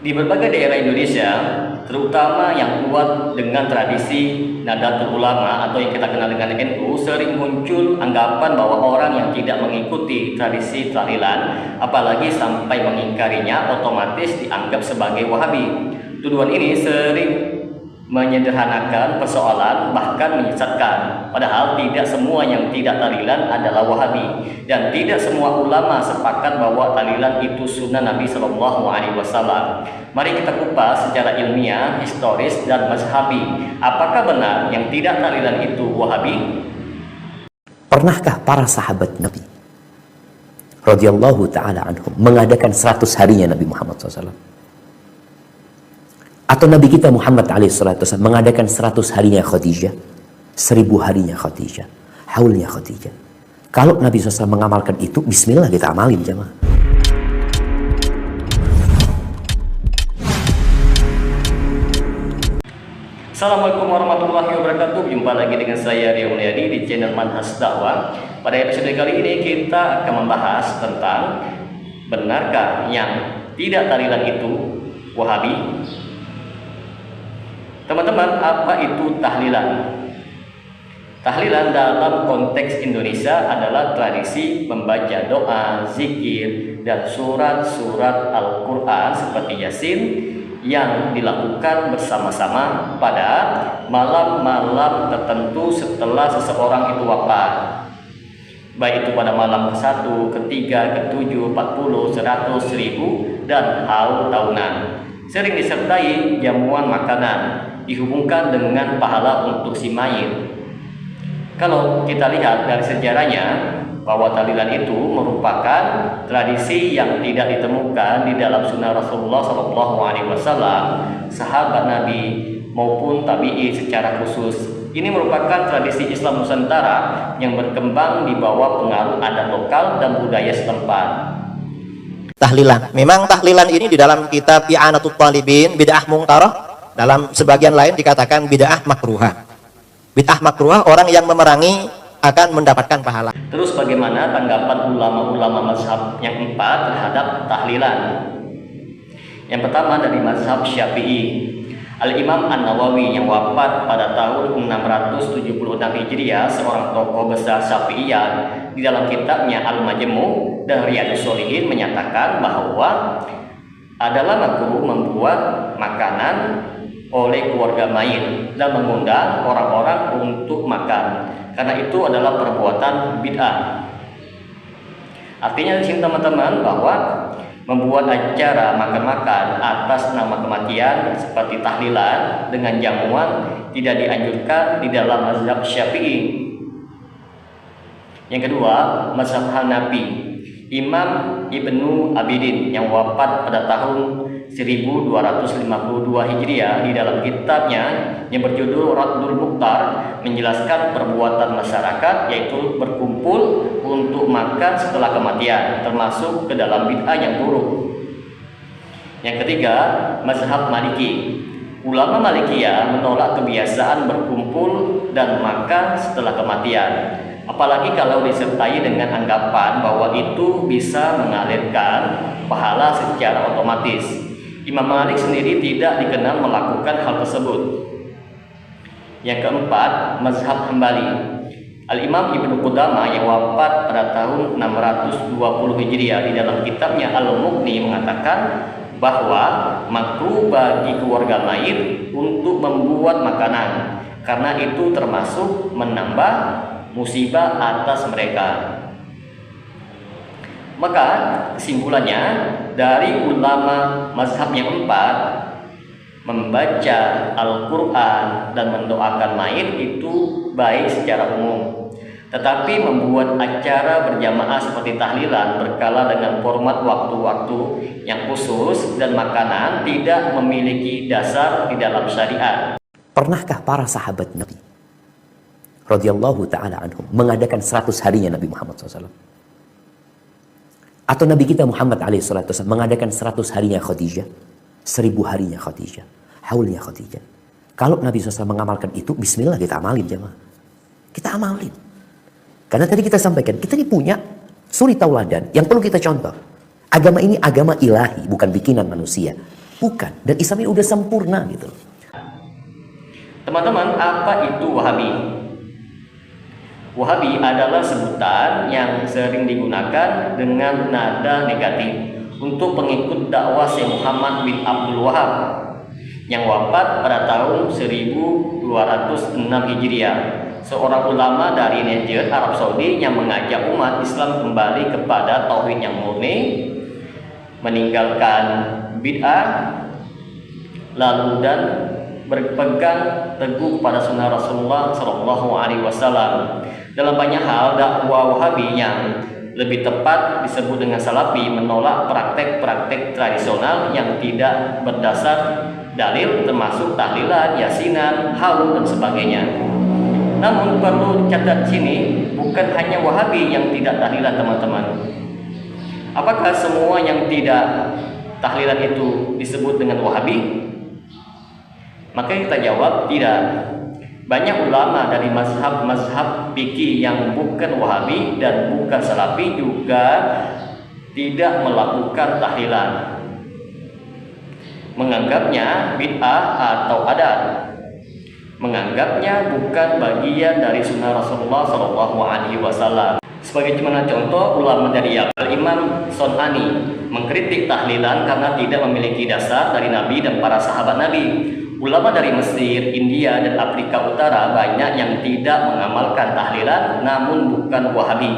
Di berbagai daerah Indonesia, terutama yang kuat dengan tradisi Nahdlatul Ulama atau yang kita kenal dengan NU, sering muncul anggapan bahwa orang yang tidak mengikuti tradisi tahlilan, apalagi sampai mengingkarinya, otomatis dianggap sebagai Wahabi. Tuduhan ini sering menyederhanakan persoalan, bahkan menyesatkan. Padahal tidak semua yang tidak tahlilan adalah Wahabi, dan tidak semua ulama sepakat bahwa tahlilan itu sunnah Nabi Shallallahu Alaihi Wasallam. Mari kita kupas secara ilmiah, historis, dan mazhabi. Apakah benar yang tidak tahlilan itu Wahabi? Pernahkah para sahabat Nabi radhiyallahu taala anhum mengadakan 100 harinya Nabi Muhammad SAW? Atau Nabi kita Muhammad alaihissalam mengadakan 100 harinya Khadijah, 1000 harinya Khadijah, haulnya Khadijah? Kalau Nabi SAW mengamalkan itu, bismillah kita amalin jemaah. Assalamualaikum warahmatullahi wabarakatuh. Jumpa lagi dengan saya Rio Mulyadi di channel Manhaj Dakwah. Pada episode kali ini kita akan membahas tentang benarkah yang tidak tahlilan itu Wahabi? Teman-teman, apa itu tahlilan? Tahlilan dalam konteks Indonesia adalah tradisi membaca doa, zikir, dan surat-surat Al-Quran seperti Yasin yang dilakukan bersama-sama pada malam-malam tertentu setelah seseorang itu wafat. Baik itu pada malam ke-1, ke-3, ke-7, 40, 100, 1000, dan haul tahunan. Sering disertai jamuan makanan, dihubungkan dengan pahala untuk si mayit. Kalau kita lihat dari sejarahnya, bahwa tahlilan itu merupakan tradisi yang tidak ditemukan di dalam sunnah Rasulullah SAW, sahabat Nabi maupun tabi'i secara khusus. Ini merupakan tradisi Islam Nusantara yang berkembang di bawah pengaruh adat lokal dan budaya setempat. Tahlilan, memang tahlilan ini di dalam kitab I'anatul Talibin bid'ah mungkarah, dalam sebagian lain dikatakan bid'ah makruhah. Bid'ah makruhah, orang yang memerangi akan mendapatkan pahala. Terus bagaimana tanggapan ulama-ulama mazhab yang 4 terhadap tahlilan? Yang pertama dari mazhab Syafi'i. Al-Imam An-Nawawi yang wafat pada tahun 676 Hijriah, seorang tokoh besar Syafi'iyah, di dalam kitabnya Al-Majmu' dan Riyadhus Shalihin menyatakan bahwa adalah makruh membuat makanan oleh keluarga mayit dan mengundang orang-orang untuk makan, karena itu adalah perbuatan bid'ah. Artinya di sini teman-teman, bahwa membuat acara makan-makan atas nama kematian seperti tahlilan dengan jamuan tidak dianjurkan di dalam mazhab Syafi'i. Yang kedua, mazhab Hanafi. Imam Ibnu Abidin yang wafat pada tahun 1252 Hijriah, di dalam kitabnya yang berjudul Raddul Mukhtar menjelaskan perbuatan masyarakat, yaitu berkumpul untuk makan setelah kematian, termasuk ke dalam bid'ah yang buruk. Yang ketiga, mazhab Maliki. Ulama Malikiyah menolak kebiasaan berkumpul dan makan setelah kematian, apalagi kalau disertai dengan anggapan bahwa itu bisa mengalirkan pahala secara otomatis. Imam Malik sendiri tidak dikenal melakukan hal tersebut. Yang keempat, mazhab Hambali. Al-Imam Ibnu Qudamah yang wafat pada tahun 620 Hijriah, di dalam kitabnya Al-Mughni mengatakan bahwa makruh bagi keluarga mayit untuk membuat makanan, karena itu termasuk menambah musibah atas mereka. Maka kesimpulannya, dari ulama mazhab yang 4, membaca Al-Quran dan mendoakan mayit itu baik secara umum, tetapi membuat acara berjamaah seperti tahlilan berkala dengan format waktu-waktu yang khusus dan makanan tidak memiliki dasar di dalam syariat. Pernahkah para sahabat Nabi radhiyallahu taala anhum mengadakan 100 harinya Nabi Muhammad SAW? Atau Nabi kita Muhammad alaihissalam mengadakan 100 harinya Khadijah, 1000 harinya Khadijah, haulnya Khadijah? Kalau Nabi SAW mengamalkan itu, bismillah kita amalin jemaah. Kita amalin. Karena tadi kita sampaikan, kita ini punya suri tauladan yang perlu kita contoh. Agama ini agama ilahi, bukan bikinan manusia. Bukan. Dan Islam ini udah sempurna gitu. Teman-teman, apa itu Wahabi? Wahabi adalah sebutan yang sering digunakan dengan nada negatif untuk pengikut dakwah Syekh Muhammad bin Abdul Wahab yang wafat pada tahun 1206 Hijriah, seorang ulama dari Najd, Arab Saudi yang mengajak umat Islam kembali kepada tauhid yang murni, meninggalkan bid'ah, lalu dan berpegang teguh pada sunnah Rasulullah Shallallahu Alaihi Wasallam. Dalam banyak hal, dakwah Wahabi yang lebih tepat disebut dengan Salafi menolak praktek-praktek tradisional yang tidak berdasar dalil, termasuk tahlilan, yasinan, haul dan sebagainya. Namun perlu dicatat sini, bukan hanya Wahabi yang tidak tahlilan, teman-teman. Apakah semua yang tidak tahlilan itu disebut dengan Wahabi? Maka kita jawab tidak. Banyak ulama dari mazhab fikih yang bukan Wahabi dan bukan Salafi juga tidak melakukan tahlilan, menganggapnya bid'ah atau adat, menganggapnya bukan bagian dari sunnah Rasulullah Shallallahu Alaihi Wasallam. Sebagaimana contoh, ulama dari Imam Son'ani mengkritik tahlilan karena tidak memiliki dasar dari Nabi dan para sahabat Nabi. Ulama dari Mesir, India, dan Afrika Utara banyak yang tidak mengamalkan tahlilan, namun bukan Wahabi.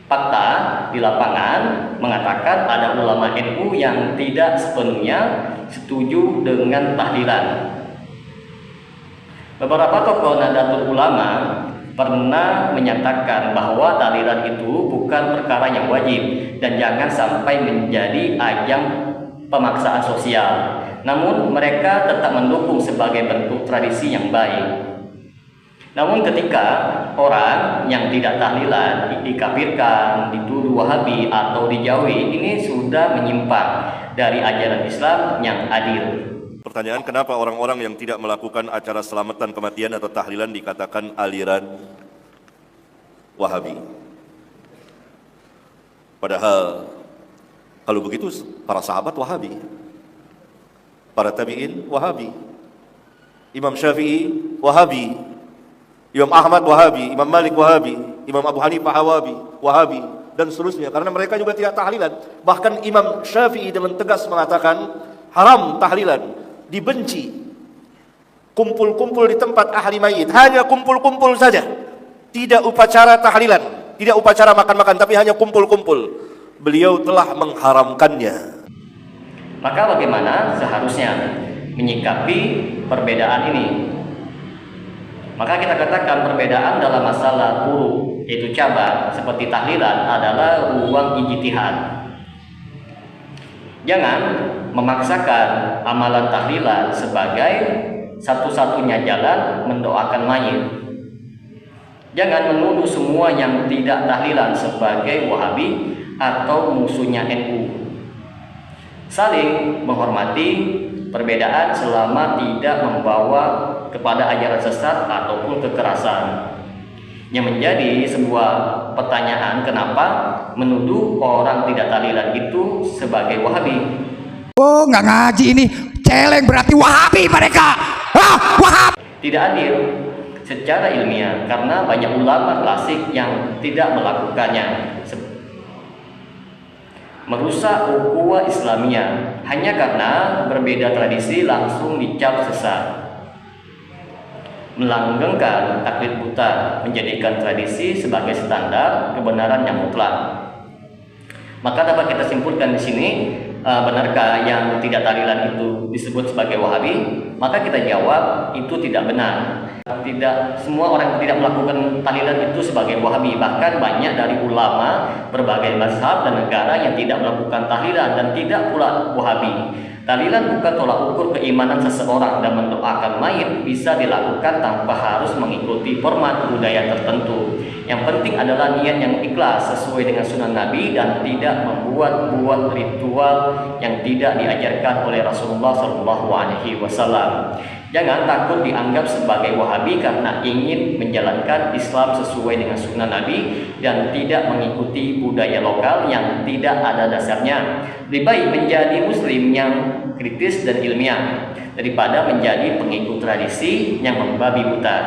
Fakta di lapangan mengatakan ada ulama NU yang tidak sepenuhnya setuju dengan tahlilan. Beberapa tokoh Nahdlatul Ulama pernah menyatakan bahwa tahlilan itu bukan perkara yang wajib dan jangan sampai menjadi ajang pemaksaan sosial. Namun mereka tetap mendukung sebagai bentuk tradisi yang baik. Namun ketika orang yang tidak tahlilan dikafirkan, dituduh Wahabi atau dijauhi, ini sudah menyimpang dari ajaran Islam yang adil. Pertanyaan, kenapa orang-orang yang tidak melakukan acara selamatan kematian atau tahlilan dikatakan aliran Wahabi? Padahal kalau begitu para sahabat Wahabi, para tabi'in Wahabi, Imam Syafi'i Wahabi, Imam Ahmad Wahabi, Imam Malik Wahabi, Imam Abu Hanifah Wahabi, dan seterusnya. Karena mereka juga tidak tahlilan. Bahkan Imam Syafi'i dengan tegas mengatakan haram tahlilan, dibenci kumpul-kumpul di tempat ahli mayit, hanya kumpul-kumpul saja, tidak upacara tahlilan, tidak upacara makan-makan, tapi hanya kumpul-kumpul. Beliau telah mengharamkannya. Maka bagaimana seharusnya menyikapi perbedaan ini? Maka kita katakan perbedaan dalam masalah furu, yaitu cabang seperti tahlilan, adalah ruang ijtihad. Jangan memaksakan amalan tahlilan sebagai satu-satunya jalan mendoakan mayit. Jangan menuduh semua yang tidak tahlilan sebagai Wahabi atau musuhnya NU. Saling menghormati perbedaan selama tidak membawa kepada ajaran sesat ataupun kekerasan. Yang menjadi sebuah pertanyaan, kenapa menuduh orang tidak tahlilan itu sebagai Wahabi? Oh, nggak ngaji ini, celeng berarti Wahabi mereka. Wahabi. Tidak adil secara ilmiah karena banyak ulama klasik yang tidak melakukannya. Merusak ukhuwah Islamiyah hanya karena berbeda tradisi langsung dicap sesat. Melanggengkan taklid buta, menjadikan tradisi sebagai standar kebenaran yang mutlak. Maka dapat kita simpulkan di sini, benarkah yang tidak tahlilan itu disebut sebagai Wahabi? Maka kita jawab itu tidak benar. Tidak semua orang yang tidak melakukan tahlilan itu sebagai Wahabi. Bahkan banyak dari ulama berbagai mazhab dan negara yang tidak melakukan tahlilan dan tidak pula Wahabi. Tahlilan bukan tolak ukur keimanan seseorang, dan mendoakan mayit bisa dilakukan tanpa harus mengikuti format budaya tertentu. Yang penting adalah niat yang ikhlas sesuai dengan sunnah Nabi dan tidak membuat ritual yang tidak diajarkan oleh Rasulullah SAW. Jangan takut dianggap sebagai Wahabi karena ingin menjalankan Islam sesuai dengan sunnah Nabi dan tidak mengikuti budaya lokal yang tidak ada dasarnya. Lebih baik menjadi Muslim yang kritis dan ilmiah daripada menjadi pengikut tradisi yang membabi buta.